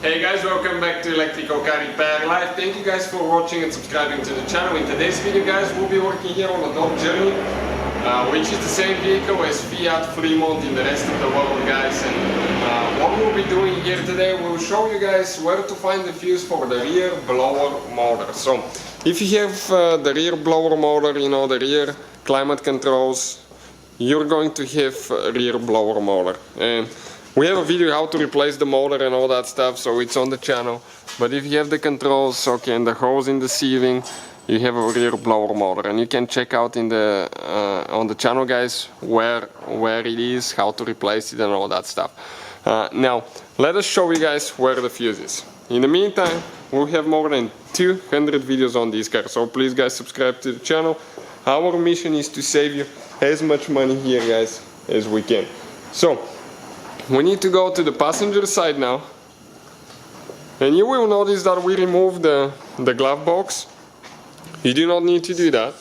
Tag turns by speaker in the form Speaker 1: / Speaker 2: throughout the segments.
Speaker 1: Hey guys, welcome back to Electrical Car Repair Live. Thank you guys for watching and subscribing to the channel. In today's video guys, we'll be working here on a Dodge Journey, which is the same vehicle as Fiat Freemont in the rest of the world guys. And what we'll be doing here today, we'll show you guys where to find the fuse for the rear blower motor. So, if you have the rear blower motor, you know, the rear climate controls, you're going to have a rear blower motor. And we have a video how to replace the motor and all that stuff, so it's on the channel. But if you have the controls, okay, and the hose in the ceiling, you have a rear blower motor, and you can check out in the on the channel guys where it is, how to replace it and all that stuff. Now let us show you guys where the fuse is. In the meantime, we have more than 200 videos on this car, so please guys subscribe to the channel. Our mission is to save you as much money here guys as we can. So we need to go to the passenger side now, and you will notice that we removed the glove box. You do not need to do that.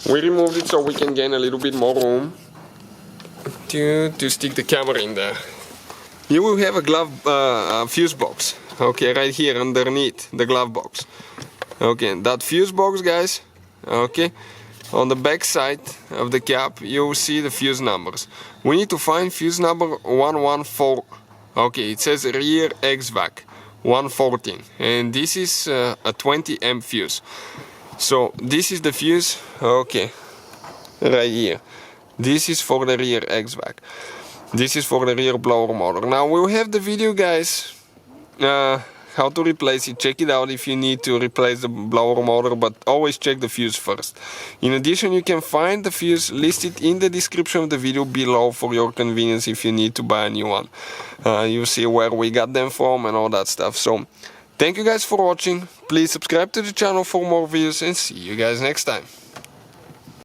Speaker 1: We removed it so we can gain a little bit more room to stick the camera in there. You will have a glove fuse box, okay, right here underneath the glove box. Okay, that fuse box guys, okay, on the back side of the cap you will see the fuse numbers. We need to find fuse number 114. Okay, it says rear HVAC 114, and this is a 20 amp fuse. So this is the fuse, okay, right here. This is for the rear HVAC. This is for the rear blower motor. Now we'll have the video guys how to replace it. Check it out if you need to replace the blower motor, but always check the fuse first. In addition, you can find the fuse listed in the description of the video below for your convenience if you need to buy a new one. You'll see where we got them from and all that stuff. So thank you guys for watching. Please subscribe to the channel for more videos, and see you guys next time.